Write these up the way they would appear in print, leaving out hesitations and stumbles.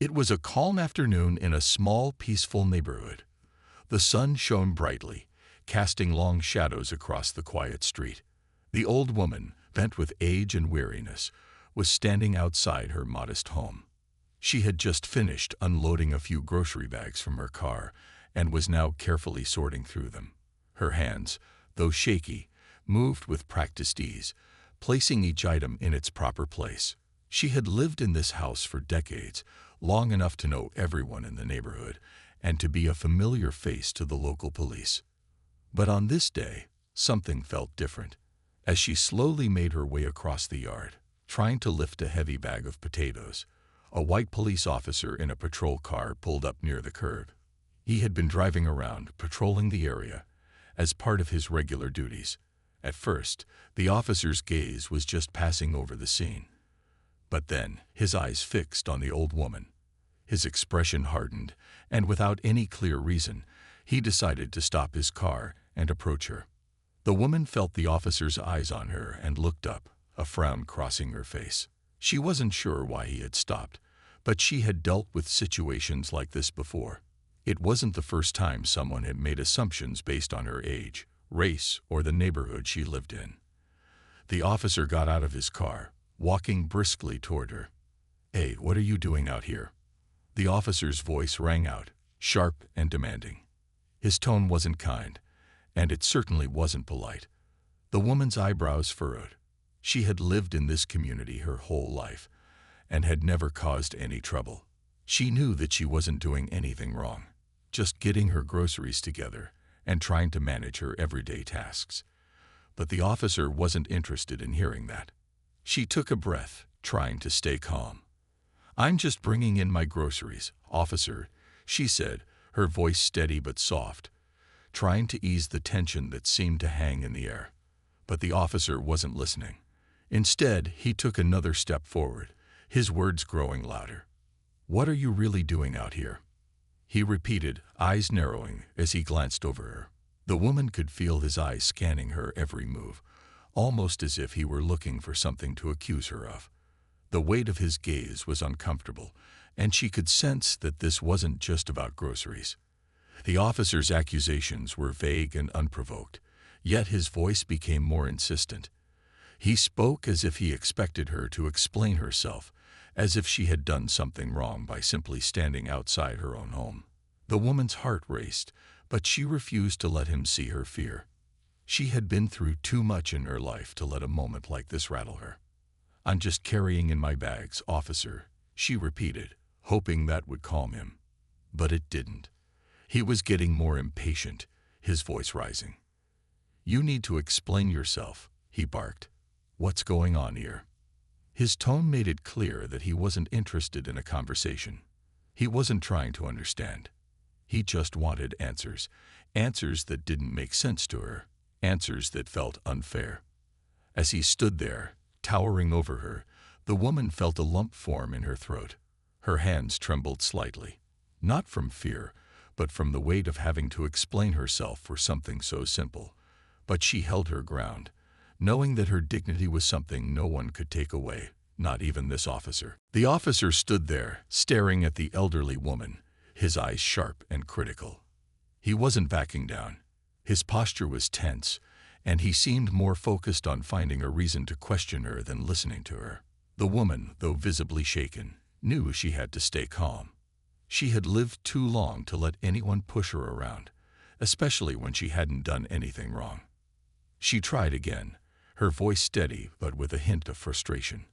It was a calm afternoon in a small, peaceful neighborhood. The sun shone brightly, casting long shadows across the quiet street. The old woman, bent with age and weariness, was standing outside her modest home. She had just finished unloading a few grocery bags from her car and was now carefully sorting through them. Her hands, though shaky, moved with practiced ease, placing each item in its proper place. She had lived in this house for decades, long enough to know everyone in the neighborhood and to be a familiar face to the local police. But on this day, something felt different. As she slowly made her way across the yard, trying to lift a heavy bag of potatoes, a white police officer in a patrol car pulled up near the curb. He had been driving around, patrolling the area, as part of his regular duties. At first, the officer's gaze was just passing over the scene. But then, his eyes fixed on the old woman. His expression hardened, and without any clear reason, he decided to stop his car and approach her. The woman felt the officer's eyes on her and looked up, a frown crossing her face. She wasn't sure why he had stopped, but she had dealt with situations like this before. It wasn't the first time someone had made assumptions based on her age, race, or the neighborhood she lived in. The officer got out of his car, walking briskly toward her. "Hey, what are you doing out here?" The officer's voice rang out, sharp and demanding. His tone wasn't kind, and it certainly wasn't polite. The woman's eyebrows furrowed. She had lived in this community her whole life and had never caused any trouble. She knew that she wasn't doing anything wrong, just getting her groceries together and trying to manage her everyday tasks. But the officer wasn't interested in hearing that. She took a breath, trying to stay calm. "I'm just bringing in my groceries, officer," she said, her voice steady but soft, trying to ease the tension that seemed to hang in the air. But the officer wasn't listening. Instead, he took another step forward, his words growing louder. "What are you really doing out here?" he repeated, eyes narrowing as he glanced over her. The woman could feel his eyes scanning her every move, almost as if he were looking for something to accuse her of. The weight of his gaze was uncomfortable, and she could sense that this wasn't just about groceries. The officer's accusations were vague and unprovoked, yet his voice became more insistent. He spoke as if he expected her to explain herself, as if she had done something wrong by simply standing outside her own home. The woman's heart raced, but she refused to let him see her fear. She had been through too much in her life to let a moment like this rattle her. "I'm just carrying in my bags, officer," she repeated, hoping that would calm him. But it didn't. He was getting more impatient, his voice rising. "You need to explain yourself," he barked. "What's going on here?" His tone made it clear that he wasn't interested in a conversation. He wasn't trying to understand. He just wanted answers, answers that didn't make sense to her, answers that felt unfair. As he stood there, towering over her, the woman felt a lump form in her throat. Her hands trembled slightly, not from fear, but from the weight of having to explain herself for something so simple. But she held her ground, knowing that her dignity was something no one could take away, not even this officer. The officer stood there, staring at the elderly woman, his eyes sharp and critical. He wasn't backing down. His posture was tense, and he seemed more focused on finding a reason to question her than listening to her. The woman, though visibly shaken, knew she had to stay calm. She had lived too long to let anyone push her around, especially when she hadn't done anything wrong. She tried again, her voice steady but with a hint of frustration.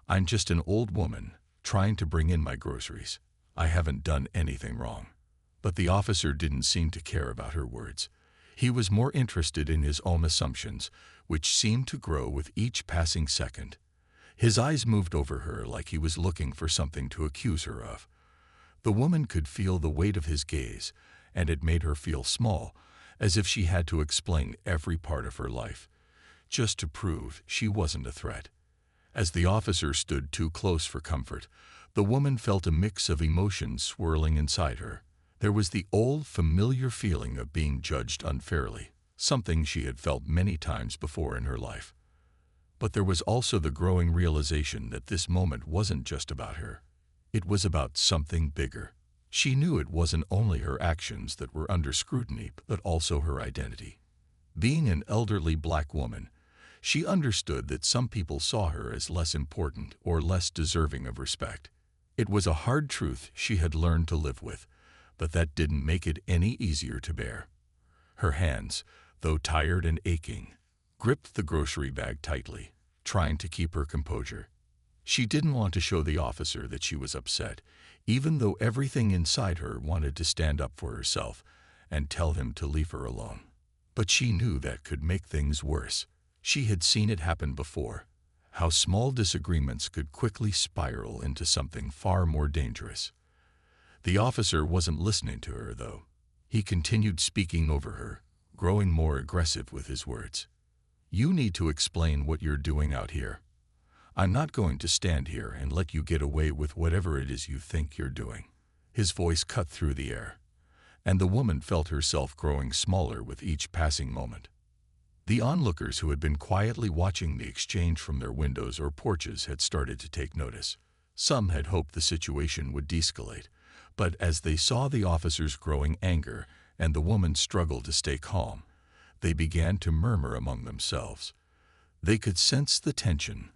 "I'm just an old woman, trying to bring in my groceries. I haven't done anything wrong." But the officer didn't seem to care about her words. He was more interested in his own assumptions, which seemed to grow with each passing second. His eyes moved over her like he was looking for something to accuse her of. The woman could feel the weight of his gaze, and it made her feel small, as if she had to explain every part of her life, just to prove she wasn't a threat. As the officer stood too close for comfort, the woman felt a mix of emotions swirling inside her. There was the old, familiar feeling of being judged unfairly, something she had felt many times before in her life. But there was also the growing realization that this moment wasn't just about her. It was about something bigger. She knew it wasn't only her actions that were under scrutiny, but also her identity. Being an elderly black woman, she understood that some people saw her as less important or less deserving of respect. It was a hard truth she had learned to live with, but that didn't make it any easier to bear. Her hands, though tired and aching, gripped the grocery bag tightly, trying to keep her composure. She didn't want to show the officer that she was upset, even though everything inside her wanted to stand up for herself and tell him to leave her alone. But she knew that could make things worse. She had seen it happen before, how small disagreements could quickly spiral into something far more dangerous. The officer wasn't listening to her, though. He continued speaking over her, growing more aggressive with his words. "You need to explain what you're doing out here. I'm not going to stand here and let you get away with whatever it is you think you're doing." His voice cut through the air, and the woman felt herself growing smaller with each passing moment. The onlookers who had been quietly watching the exchange from their windows or porches had started to take notice. Some had hoped the situation would de-escalate, but as they saw the officer's growing anger and the woman's struggle to stay calm, they began to murmur among themselves. They could sense the tension,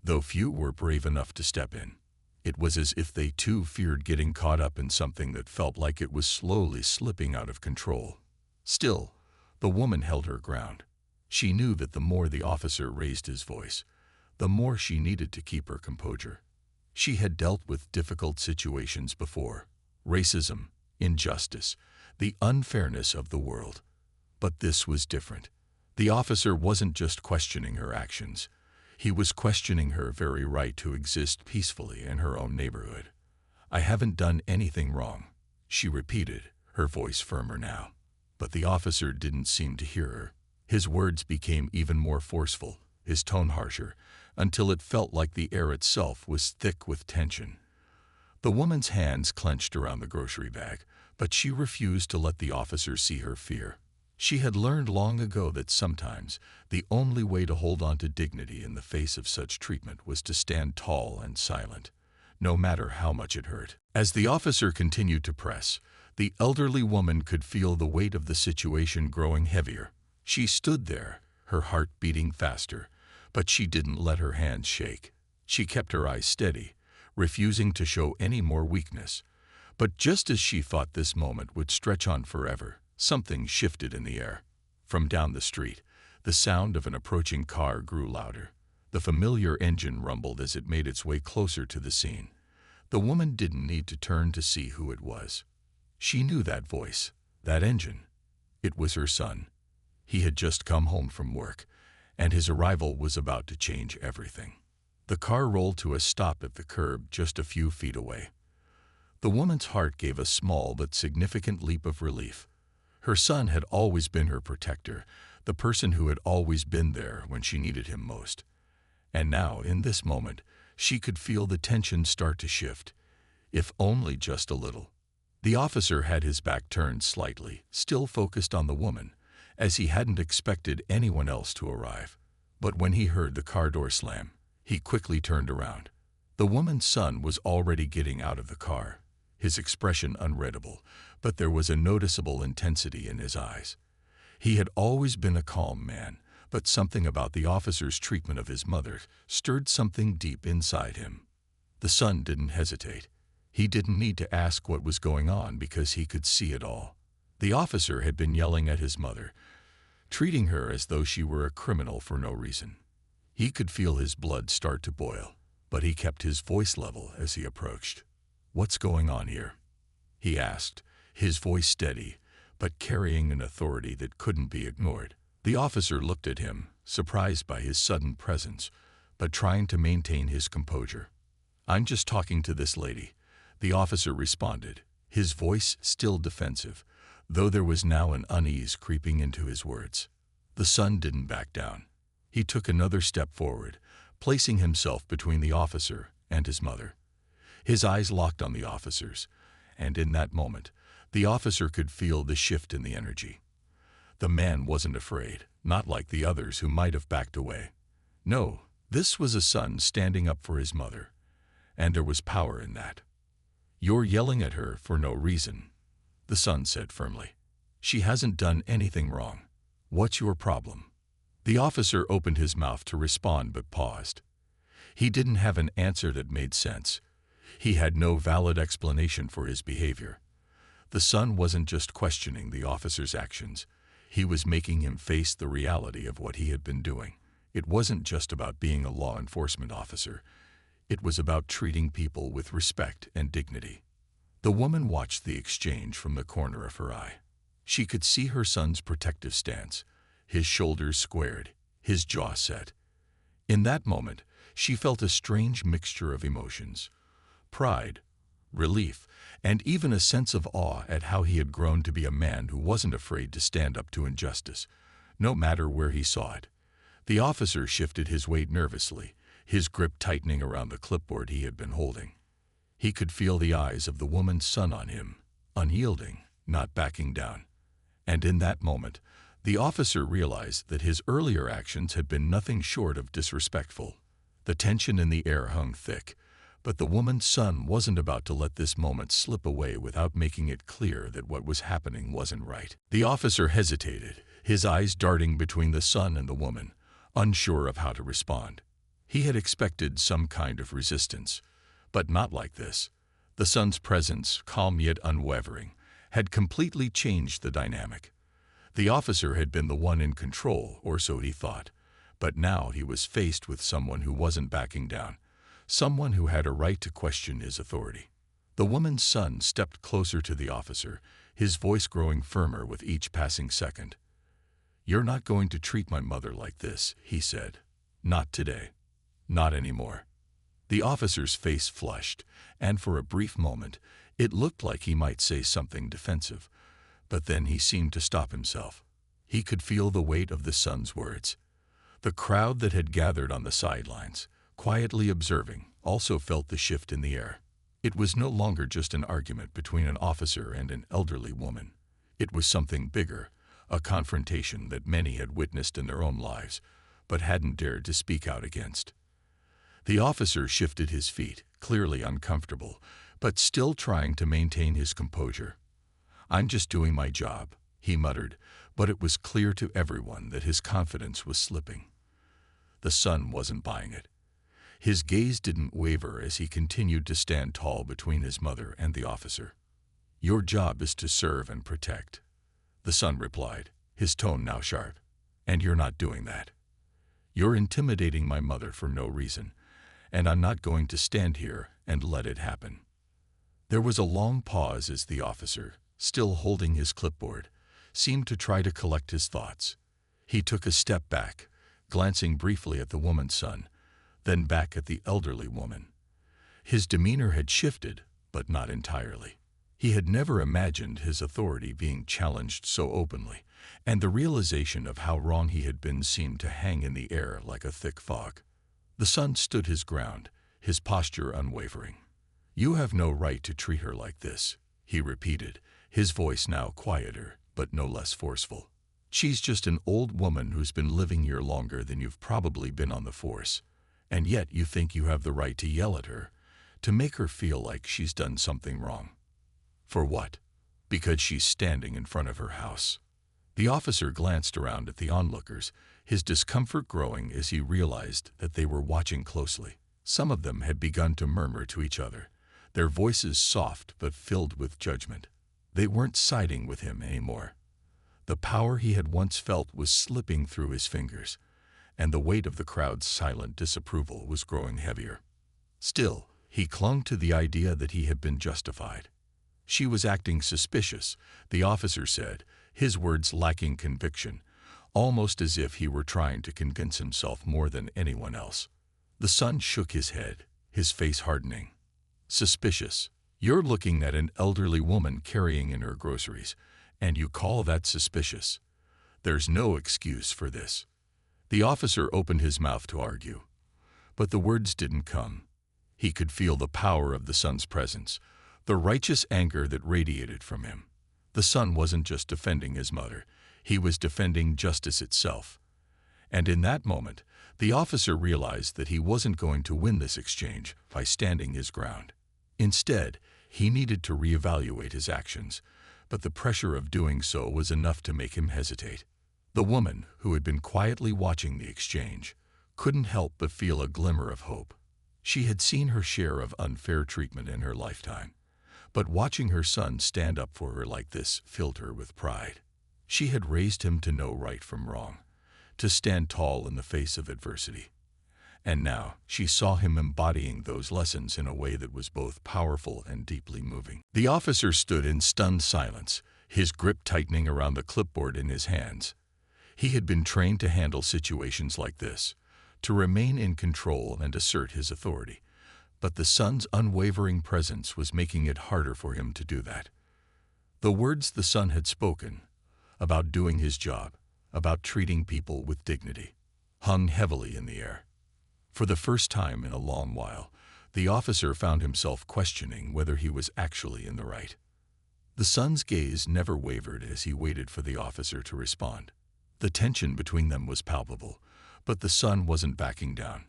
though few were brave enough to step in. It was as if they too feared getting caught up in something that felt like it was slowly slipping out of control. Still, the woman held her ground. She knew that the more the officer raised his voice, the more she needed to keep her composure. She had dealt with difficult situations before: racism, injustice, the unfairness of the world. But this was different. The officer wasn't just questioning her actions. He was questioning her very right to exist peacefully in her own neighborhood. "I haven't done anything wrong," she repeated, her voice firmer now. But the officer didn't seem to hear her. His words became even more forceful, his tone harsher, until it felt like the air itself was thick with tension. The woman's hands clenched around the grocery bag, but she refused to let the officer see her fear. She had learned long ago that sometimes the only way to hold on to dignity in the face of such treatment was to stand tall and silent, no matter how much it hurt. As the officer continued to press, the elderly woman could feel the weight of the situation growing heavier. She stood there, her heart beating faster, but she didn't let her hands shake. She kept her eyes steady, refusing to show any more weakness. But just as she thought this moment would stretch on forever, something shifted in the air. From down the street, the sound of an approaching car grew louder. The familiar engine rumbled as it made its way closer to the scene. The woman didn't need to turn to see who it was. She knew that voice, that engine. It was her son. He had just come home from work, and his arrival was about to change everything. The car rolled to a stop at the curb just a few feet away. The woman's heart gave a small but significant leap of relief. Her son had always been her protector, the person who had always been there when she needed him most. And now, in this moment, she could feel the tension start to shift, if only just a little. The officer had his back turned slightly, still focused on the woman, as he hadn't expected anyone else to arrive. But when he heard the car door slam, he quickly turned around. The woman's son was already getting out of the car, his expression unreadable, but there was a noticeable intensity in his eyes. He had always been a calm man, but something about the officer's treatment of his mother stirred something deep inside him. The son didn't hesitate. He didn't need to ask what was going on because he could see it all. The officer had been yelling at his mother, treating her as though she were a criminal for no reason. He could feel his blood start to boil, but he kept his voice level as he approached. "What's going on here?" he asked, his voice steady, but carrying an authority that couldn't be ignored. The officer looked at him, surprised by his sudden presence, but trying to maintain his composure. "I'm just talking to this lady," the officer responded, his voice still defensive, though there was now an unease creeping into his words. The son didn't back down. He took another step forward, placing himself between the officer and his mother. His eyes locked on the officer's, and in that moment, the officer could feel the shift in the energy. The man wasn't afraid, not like the others who might have backed away. No, this was a son standing up for his mother, and there was power in that. "You're yelling at her for no reason," the son said firmly. "She hasn't done anything wrong. What's your problem?" The officer opened his mouth to respond but paused. He didn't have an answer that made sense. He had no valid explanation for his behavior. The son wasn't just questioning the officer's actions. He was making him face the reality of what he had been doing. It wasn't just about being a law enforcement officer. It was about treating people with respect and dignity. The woman watched the exchange from the corner of her eye. She could see her son's protective stance, his shoulders squared, his jaw set. In that moment, she felt a strange mixture of emotions: pride, relief, and even a sense of awe at how he had grown to be a man who wasn't afraid to stand up to injustice, no matter where he saw it. The officer shifted his weight nervously, his grip tightening around the clipboard he had been holding. He could feel the eyes of the woman's son on him, unyielding, not backing down. And in that moment, the officer realized that his earlier actions had been nothing short of disrespectful. The tension in the air hung thick, but the woman's son wasn't about to let this moment slip away without making it clear that what was happening wasn't right. The officer hesitated, his eyes darting between the son and the woman, unsure of how to respond. He had expected some kind of resistance, but not like this. The son's presence, calm yet unwavering, had completely changed the dynamic. The officer had been the one in control, or so he thought, but now he was faced with someone who wasn't backing down, someone who had a right to question his authority. The woman's son stepped closer to the officer, his voice growing firmer with each passing second. "You're not going to treat my mother like this," he said. "Not today. Not anymore." The officer's face flushed, and for a brief moment, it looked like he might say something defensive, but then he seemed to stop himself. He could feel the weight of the son's words. The crowd that had gathered on the sidelines, quietly observing, also felt the shift in the air. It was no longer just an argument between an officer and an elderly woman. It was something bigger, a confrontation that many had witnessed in their own lives, but hadn't dared to speak out against. The officer shifted his feet, clearly uncomfortable, but still trying to maintain his composure. "I'm just doing my job," he muttered, but it was clear to everyone that his confidence was slipping. The son wasn't buying it. His gaze didn't waver as he continued to stand tall between his mother and the officer. "Your job is to serve and protect," the son replied, his tone now sharp. "And you're not doing that. You're intimidating my mother for no reason, and I'm not going to stand here and let it happen." There was a long pause as the officer, still holding his clipboard, seemed to try to collect his thoughts. He took a step back, glancing briefly at the woman's son, then back at the elderly woman. His demeanor had shifted, but not entirely. He had never imagined his authority being challenged so openly, and the realization of how wrong he had been seemed to hang in the air like a thick fog. The son stood his ground, his posture unwavering. "You have no right to treat her like this," he repeated, his voice now quieter, but no less forceful. "She's just an old woman who's been living here longer than you've probably been on the force, and yet you think you have the right to yell at her, to make her feel like she's done something wrong. For what? Because she's standing in front of her house." The officer glanced around at the onlookers, his discomfort growing as he realized that they were watching closely. Some of them had begun to murmur to each other, their voices soft but filled with judgment. They weren't siding with him anymore. The power he had once felt was slipping through his fingers, and the weight of the crowd's silent disapproval was growing heavier. Still, he clung to the idea that he had been justified. "She was acting suspicious," the officer said, his words lacking conviction, almost as if he were trying to convince himself more than anyone else. The son shook his head, his face hardening. "Suspicious? You're looking at an elderly woman carrying in her groceries, and you call that suspicious? There's no excuse for this." The officer opened his mouth to argue, but the words didn't come. He could feel the power of the son's presence, the righteous anger that radiated from him. The son wasn't just defending his mother, he was defending justice itself. And in that moment, the officer realized that he wasn't going to win this exchange by standing his ground. Instead, he needed to reevaluate his actions, but the pressure of doing so was enough to make him hesitate. The woman, who had been quietly watching the exchange, couldn't help but feel a glimmer of hope. She had seen her share of unfair treatment in her lifetime, but watching her son stand up for her like this filled her with pride. She had raised him to know right from wrong, to stand tall in the face of adversity. And now she saw him embodying those lessons in a way that was both powerful and deeply moving. The officer stood in stunned silence, his grip tightening around the clipboard in his hands. He had been trained to handle situations like this, to remain in control and assert his authority. But the son's unwavering presence was making it harder for him to do that. The words the son had spoken, about doing his job, about treating people with dignity, hung heavily in the air. For the first time in a long while, the officer found himself questioning whether he was actually in the right. The son's gaze never wavered as he waited for the officer to respond. The tension between them was palpable, but the son wasn't backing down.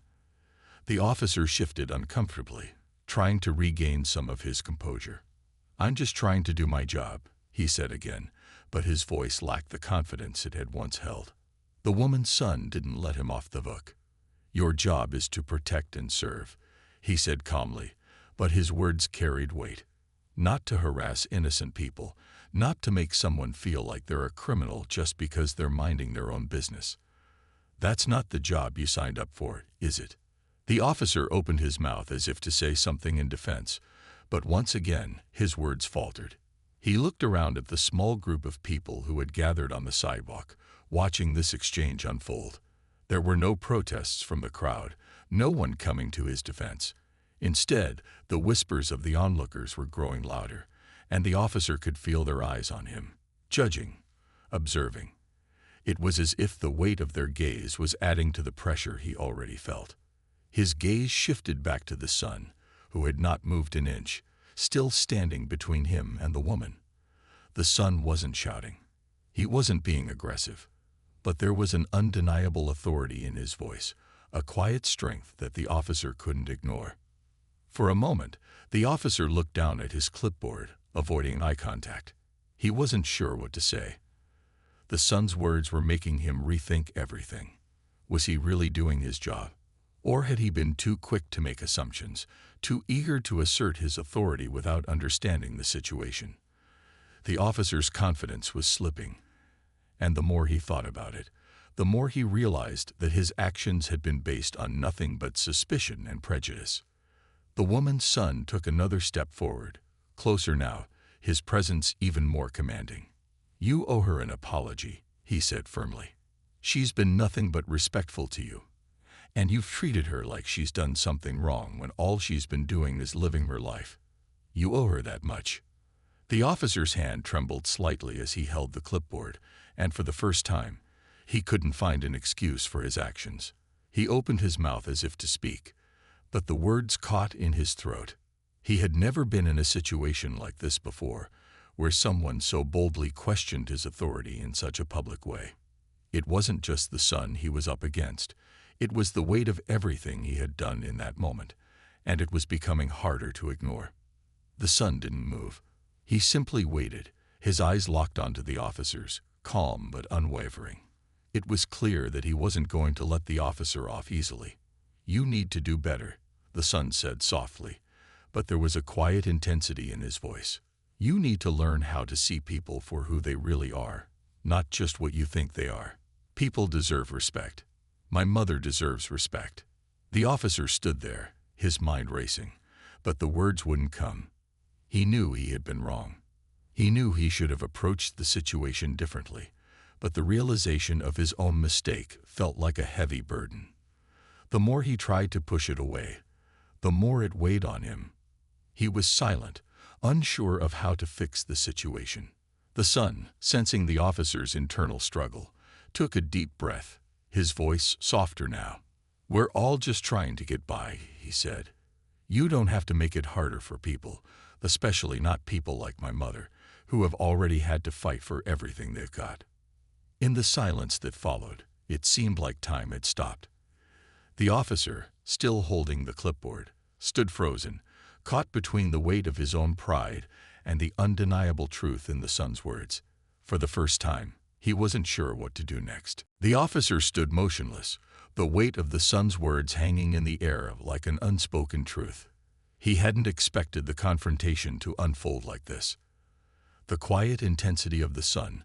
The officer shifted uncomfortably, trying to regain some of his composure. "I'm just trying to do my job," he said again, but his voice lacked the confidence it had once held. The woman's son didn't let him off the hook. "Your job is to protect and serve," he said calmly, but his words carried weight. "Not to harass innocent people, not to make someone feel like they're a criminal just because they're minding their own business. That's not the job you signed up for, is it?" The officer opened his mouth as if to say something in defense, but once again his words faltered. He looked around at the small group of people who had gathered on the sidewalk, watching this exchange unfold. There were no protests from the crowd, no one coming to his defense. Instead, the whispers of the onlookers were growing louder, and the officer could feel their eyes on him, judging, observing. It was as if the weight of their gaze was adding to the pressure he already felt. His gaze shifted back to the son, who had not moved an inch, still standing between him and the woman. The son wasn't shouting. He wasn't being aggressive. But there was an undeniable authority in his voice, a quiet strength that the officer couldn't ignore. For a moment, the officer looked down at his clipboard, avoiding eye contact. He wasn't sure what to say. The son's words were making him rethink everything. Was he really doing his job? Or had he been too quick to make assumptions, too eager to assert his authority without understanding the situation? The officer's confidence was slipping. And the more he thought about it, the more he realized that his actions had been based on nothing but suspicion and prejudice. The woman's son took another step forward, closer now, his presence even more commanding. "You owe her an apology," he said firmly. "She's been nothing but respectful to you, and you've treated her like she's done something wrong when all she's been doing is living her life. You owe her that much." The officer's hand trembled slightly as he held the clipboard, and for the first time, he couldn't find an excuse for his actions. He opened his mouth as if to speak, but the words caught in his throat. He had never been in a situation like this before, where someone so boldly questioned his authority in such a public way. It wasn't just the son he was up against. It was the weight of everything he had done in that moment, and it was becoming harder to ignore. The son didn't move. He simply waited, his eyes locked onto the officer's, calm but unwavering. It was clear that he wasn't going to let the officer off easily. "You need to do better," the son said softly, but there was a quiet intensity in his voice. "You need to learn how to see people for who they really are, not just what you think they are. People deserve respect. My mother deserves respect." The officer stood there, his mind racing, but the words wouldn't come. He knew he had been wrong. He knew he should have approached the situation differently, but the realization of his own mistake felt like a heavy burden. The more he tried to push it away, the more it weighed on him. He was silent, unsure of how to fix the situation. The son, sensing the officer's internal struggle, took a deep breath, his voice softer now. "We're all just trying to get by," he said. "You don't have to make it harder for people, especially not people like my mother, who have already had to fight for everything they've got." In the silence that followed, It seemed like time had stopped. The officer, still holding the clipboard, stood frozen, caught between the weight of his own pride and the undeniable truth in the son's words. For the first time, he wasn't sure what to do next. The officer stood motionless, the weight of the son's words hanging in the air like an unspoken truth. He hadn't expected the confrontation to unfold like this. The quiet intensity of the son,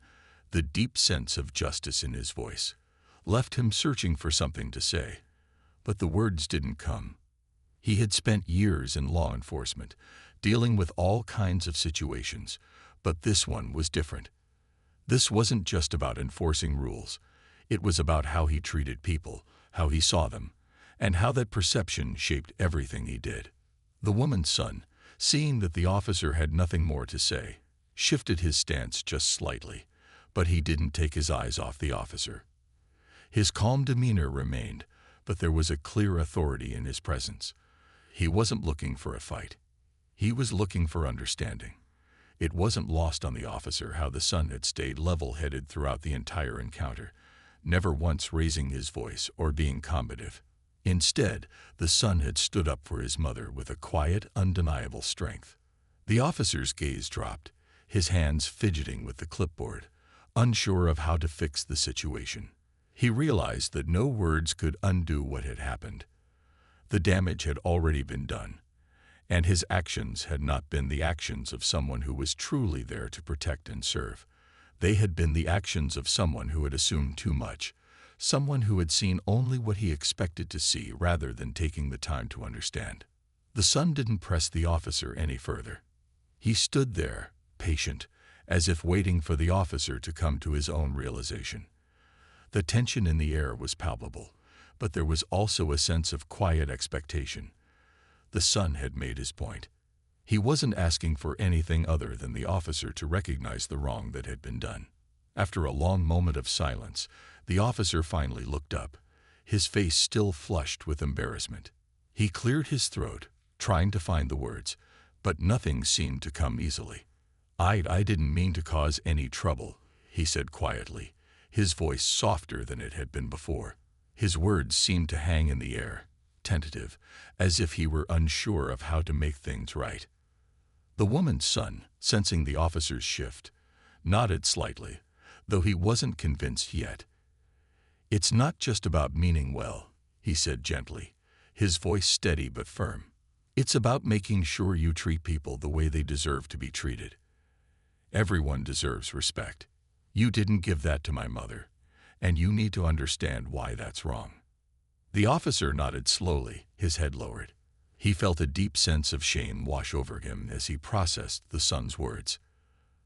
the deep sense of justice in his voice, left him searching for something to say. But the words didn't come. He had spent years in law enforcement, dealing with all kinds of situations, but this one was different. This wasn't just about enforcing rules. It was about how he treated people, how he saw them, and how that perception shaped everything he did. The woman's son, seeing that the officer had nothing more to say, shifted his stance just slightly, but he didn't take his eyes off the officer. His calm demeanor remained, but there was a clear authority in his presence. He wasn't looking for a fight. He was looking for understanding. It wasn't lost on the officer how the son had stayed level-headed throughout the entire encounter, never once raising his voice or being combative. Instead, the son had stood up for his mother with a quiet, undeniable strength. The officer's gaze dropped, his hands fidgeting with the clipboard, unsure of how to fix the situation. He realized that no words could undo what had happened. The damage had already been done, and his actions had not been the actions of someone who was truly there to protect and serve. They had been the actions of someone who had assumed too much, someone who had seen only what he expected to see rather than taking the time to understand. The son didn't press the officer any further. He stood there, patient, as if waiting for the officer to come to his own realization. The tension in the air was palpable, but there was also a sense of quiet expectation. The son had made his point. He wasn't asking for anything other than the officer to recognize the wrong that had been done. After a long moment of silence, the officer finally looked up, his face still flushed with embarrassment. He cleared his throat, trying to find the words, but nothing seemed to come easily. I didn't mean to cause any trouble," he said quietly, his voice softer than it had been before. His words seemed to hang in the air, tentative, as if he were unsure of how to make things right. The woman's son, sensing the officer's shift, nodded slightly, though he wasn't convinced yet. "It's not just about meaning well," he said gently, his voice steady but firm. "It's about making sure you treat people the way they deserve to be treated. Everyone deserves respect. You didn't give that to my mother, and you need to understand why that's wrong." The officer nodded slowly, his head lowered. He felt a deep sense of shame wash over him as he processed the son's words.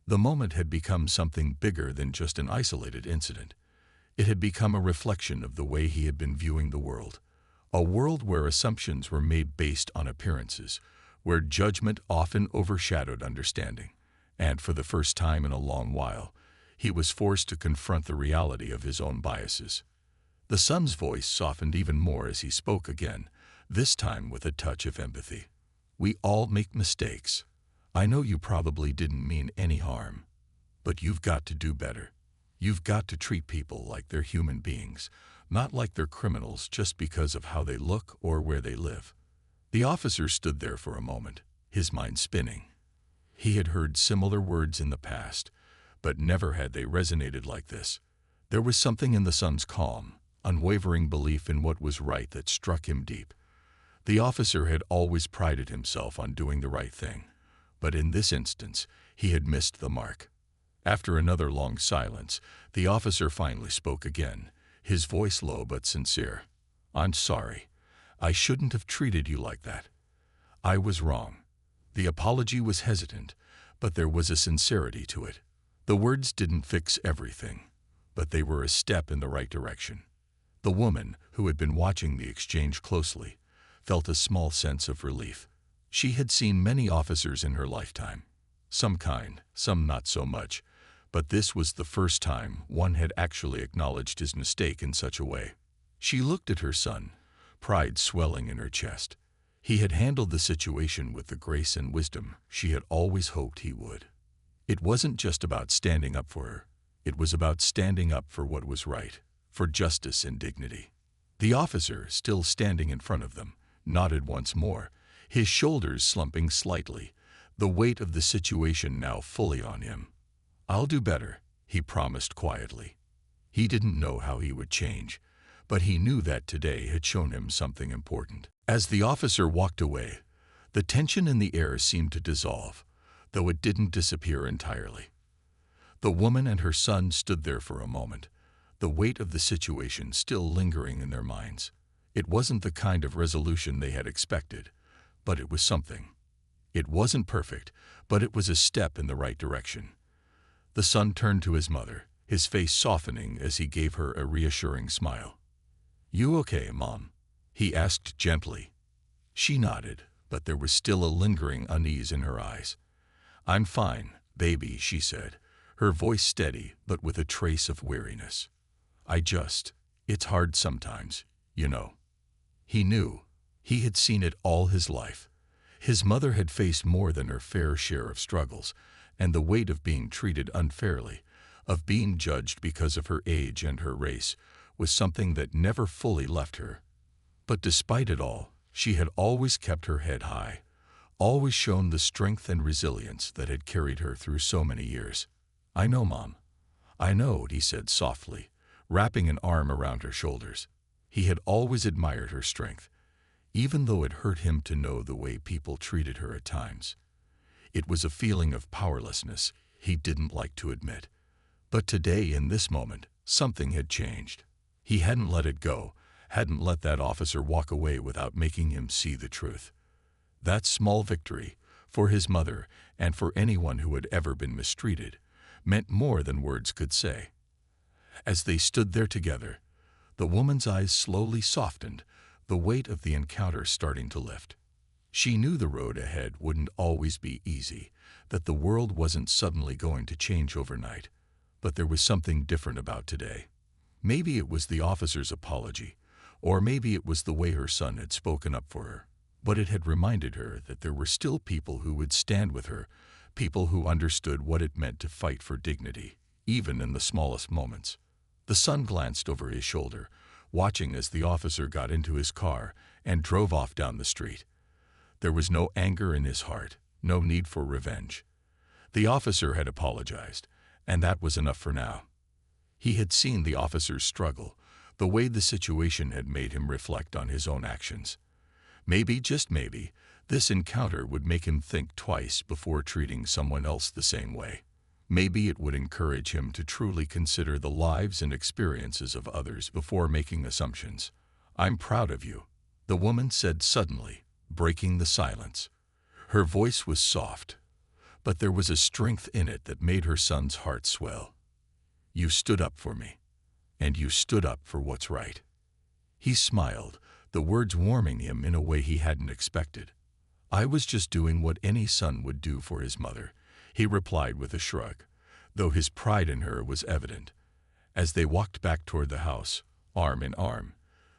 The moment had become something bigger than just an isolated incident. It had become a reflection of the way he had been viewing the world, a world where assumptions were made based on appearances, where judgment often overshadowed understanding, and for the first time in a long while, he was forced to confront the reality of his own biases. The son's voice softened even more as he spoke again, this time with a touch of empathy. "We all make mistakes. I know you probably didn't mean any harm, but you've got to do better. You've got to treat people like they're human beings, not like they're criminals just because of how they look or where they live." The officer stood there for a moment, his mind spinning. He had heard similar words in the past, but never had they resonated like this. There was something in the son's calm, unwavering belief in what was right that struck him deep. The officer had always prided himself on doing the right thing, but in this instance, he had missed the mark. After another long silence, the officer finally spoke again, his voice low but sincere. "I'm sorry. I shouldn't have treated you like that. I was wrong." The apology was hesitant, but there was a sincerity to it. The words didn't fix everything, but they were a step in the right direction. The woman, who had been watching the exchange closely, felt a small sense of relief. She had seen many officers in her lifetime, some kind, some not so much, but this was the first time one had actually acknowledged his mistake in such a way. She looked at her son, pride swelling in her chest. He had handled the situation with the grace and wisdom she had always hoped he would. It wasn't just about standing up for her. It was about standing up for what was right, for justice and dignity. The officer, still standing in front of them, nodded once more, his shoulders slumping slightly, the weight of the situation now fully on him. "I'll do better," he promised quietly. He didn't know how he would change, but he knew that today had shown him something important. As the officer walked away, the tension in the air seemed to dissolve, though it didn't disappear entirely. The woman and her son stood there for a moment, the weight of the situation still lingering in their minds. It wasn't the kind of resolution they had expected, but it was something. It wasn't perfect, but it was a step in the right direction. The son turned to his mother, his face softening as he gave her a reassuring smile. "You okay, Mom?" he asked gently. She nodded, but there was still a lingering unease in her eyes. "I'm fine, baby," she said, her voice steady but with a trace of weariness. It's hard sometimes, you know." He knew. He had seen it all his life. His mother had faced more than her fair share of struggles, and the weight of being treated unfairly, of being judged because of her age and her race, was something that never fully left her. But despite it all, she had always kept her head high, always shown the strength and resilience that had carried her through so many years. "I know, Mom. I know," he said softly, wrapping an arm around her shoulders. He had always admired her strength, even though it hurt him to know the way people treated her at times. It was a feeling of powerlessness he didn't like to admit. But today, in this moment, something had changed. He hadn't let it go, hadn't let that officer walk away without making him see the truth. That small victory, for his mother and for anyone who had ever been mistreated, meant more than words could say. As they stood there together, the woman's eyes slowly softened, the weight of the encounter starting to lift. She knew the road ahead wouldn't always be easy, that the world wasn't suddenly going to change overnight, but there was something different about today. Maybe it was the officer's apology, or maybe it was the way her son had spoken up for her, but it had reminded her that there were still people who would stand with her, people who understood what it meant to fight for dignity, even in the smallest moments. The son glanced over his shoulder, watching as the officer got into his car and drove off down the street. There was no anger in his heart, no need for revenge. The officer had apologized, and that was enough for now. He had seen the officer's struggle, the way the situation had made him reflect on his own actions. Maybe, just maybe, this encounter would make him think twice before treating someone else the same way. Maybe it would encourage him to truly consider the lives and experiences of others before making assumptions. "I'm proud of you," the woman said suddenly, breaking the silence. Her voice was soft, but there was a strength in it that made her son's heart swell. "You stood up for me, and you stood up for what's right." He smiled, the words warming him in a way he hadn't expected. "I was just doing what any son would do for his mother," he replied with a shrug, though his pride in her was evident. As they walked back toward the house, arm in arm,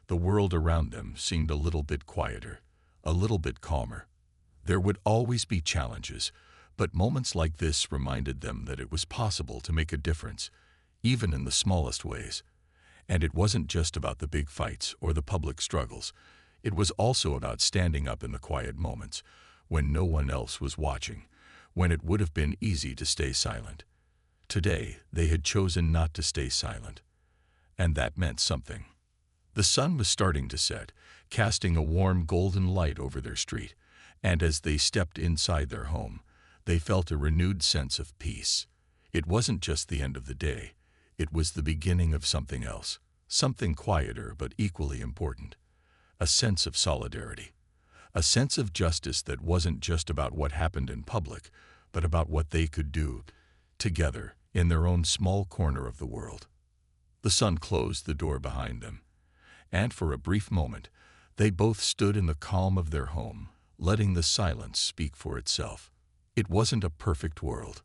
the world around them seemed a little bit quieter, a little bit calmer. There would always be challenges, but moments like this reminded them that it was possible to make a difference, even in the smallest ways. And it wasn't just about the big fights or the public struggles. It was also about standing up in the quiet moments, when no one else was watching, when it would have been easy to stay silent. Today, they had chosen not to stay silent, and that meant something. The sun was starting to set, casting a warm golden light over their street, and as they stepped inside their home, they felt a renewed sense of peace. It wasn't just the end of the day, it was the beginning of something else, something quieter but equally important. A sense of solidarity. A sense of justice that wasn't just about what happened in public, but about what they could do, together, in their own small corner of the world. The son closed the door behind them, and for a brief moment, they both stood in the calm of their home, letting the silence speak for itself. It wasn't a perfect world,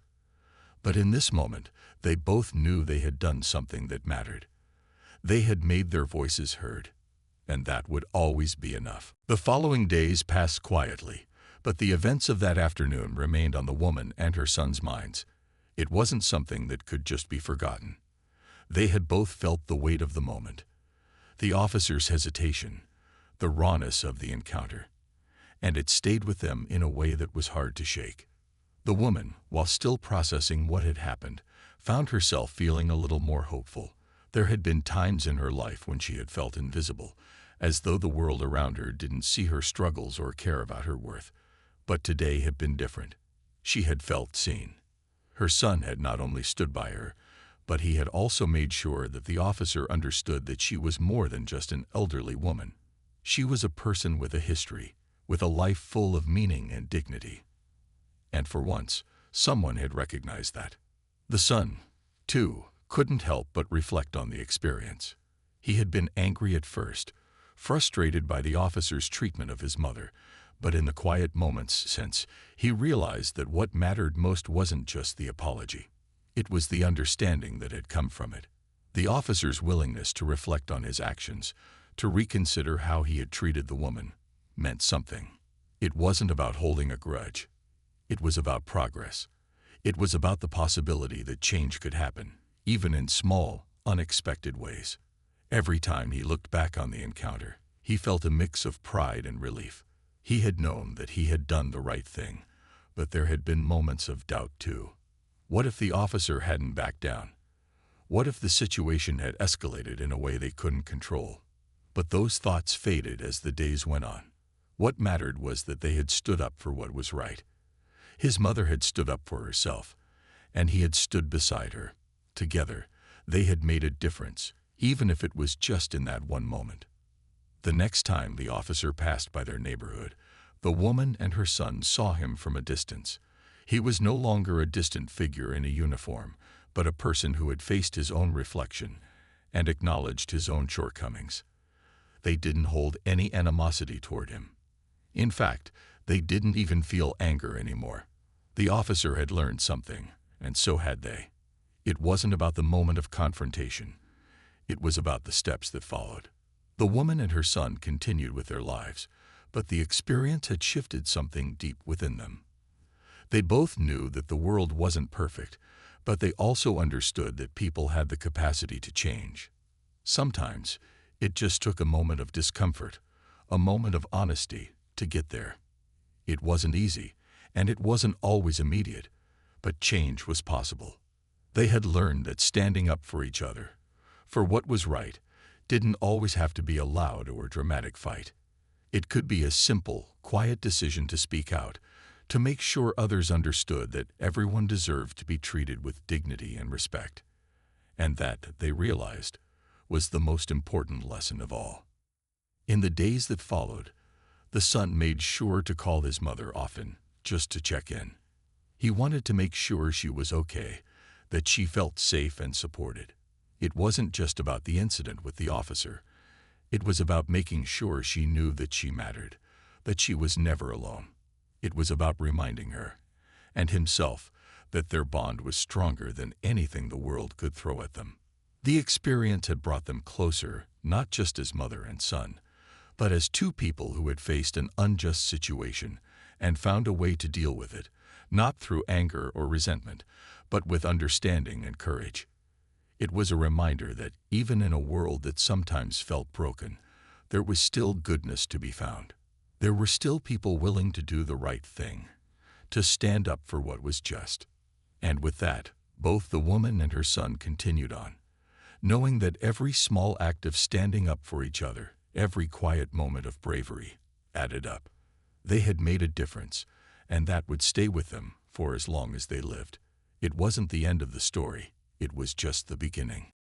but in this moment, they both knew they had done something that mattered. They had made their voices heard, and that would always be enough. The following days passed quietly, but the events of that afternoon remained on the woman and her son's minds. It wasn't something that could just be forgotten. They had both felt the weight of the moment, the officer's hesitation, the rawness of the encounter, and it stayed with them in a way that was hard to shake. The woman, while still processing what had happened, found herself feeling a little more hopeful. There had been times in her life when she had felt invisible, as though the world around her didn't see her struggles or care about her worth. But today had been different. She had felt seen. Her son had not only stood by her, but he had also made sure that the officer understood that she was more than just an elderly woman. She was a person with a history, with a life full of meaning and dignity. And for once, someone had recognized that. The son, too, couldn't help but reflect on the experience. He had been angry at first, frustrated by the officer's treatment of his mother, but in the quiet moments since, he realized that what mattered most wasn't just the apology. It was the understanding that had come from it. The officer's willingness to reflect on his actions, to reconsider how he had treated the woman, meant something. It wasn't about holding a grudge. It was about progress. It was about the possibility that change could happen, even in small, unexpected ways. Every time he looked back on the encounter, he felt a mix of pride and relief. He had known that he had done the right thing, but there had been moments of doubt too. What if the officer hadn't backed down? What if the situation had escalated in a way they couldn't control? But those thoughts faded as the days went on. What mattered was that they had stood up for what was right. His mother had stood up for herself, and he had stood beside her. Together, they had made a difference, even if it was just in that one moment. The next time the officer passed by their neighborhood, the woman and her son saw him from a distance. He was no longer a distant figure in a uniform, but a person who had faced his own reflection and acknowledged his own shortcomings. They didn't hold any animosity toward him. In fact, they didn't even feel anger anymore. The officer had learned something, and so had they. It wasn't about the moment of confrontation. It was about the steps that followed. The woman and her son continued with their lives, but the experience had shifted something deep within them. They both knew that the world wasn't perfect, but they also understood that people had the capacity to change. Sometimes, it just took a moment of discomfort, a moment of honesty, to get there. It wasn't easy, and it wasn't always immediate, but change was possible. They had learned that standing up for each other, for what was right, didn't always have to be a loud or dramatic fight. It could be a simple, quiet decision to speak out, to make sure others understood that everyone deserved to be treated with dignity and respect. And that, they realized, was the most important lesson of all. In the days that followed, the son made sure to call his mother often, just to check in. He wanted to make sure she was okay, that she felt safe and supported. It wasn't just about the incident with the officer. It was about making sure she knew that she mattered, that she was never alone. It was about reminding her, and himself, that their bond was stronger than anything the world could throw at them. The experience had brought them closer, not just as mother and son, but as two people who had faced an unjust situation and found a way to deal with it, not through anger or resentment, but with understanding and courage. It was a reminder that even in a world that sometimes felt broken, there was still goodness to be found. There were still people willing to do the right thing, to stand up for what was just. And with that, both the woman and her son continued on, knowing that every small act of standing up for each other, every quiet moment of bravery, added up. They had made a difference, and that would stay with them for as long as they lived. It wasn't the end of the story, it was just the beginning.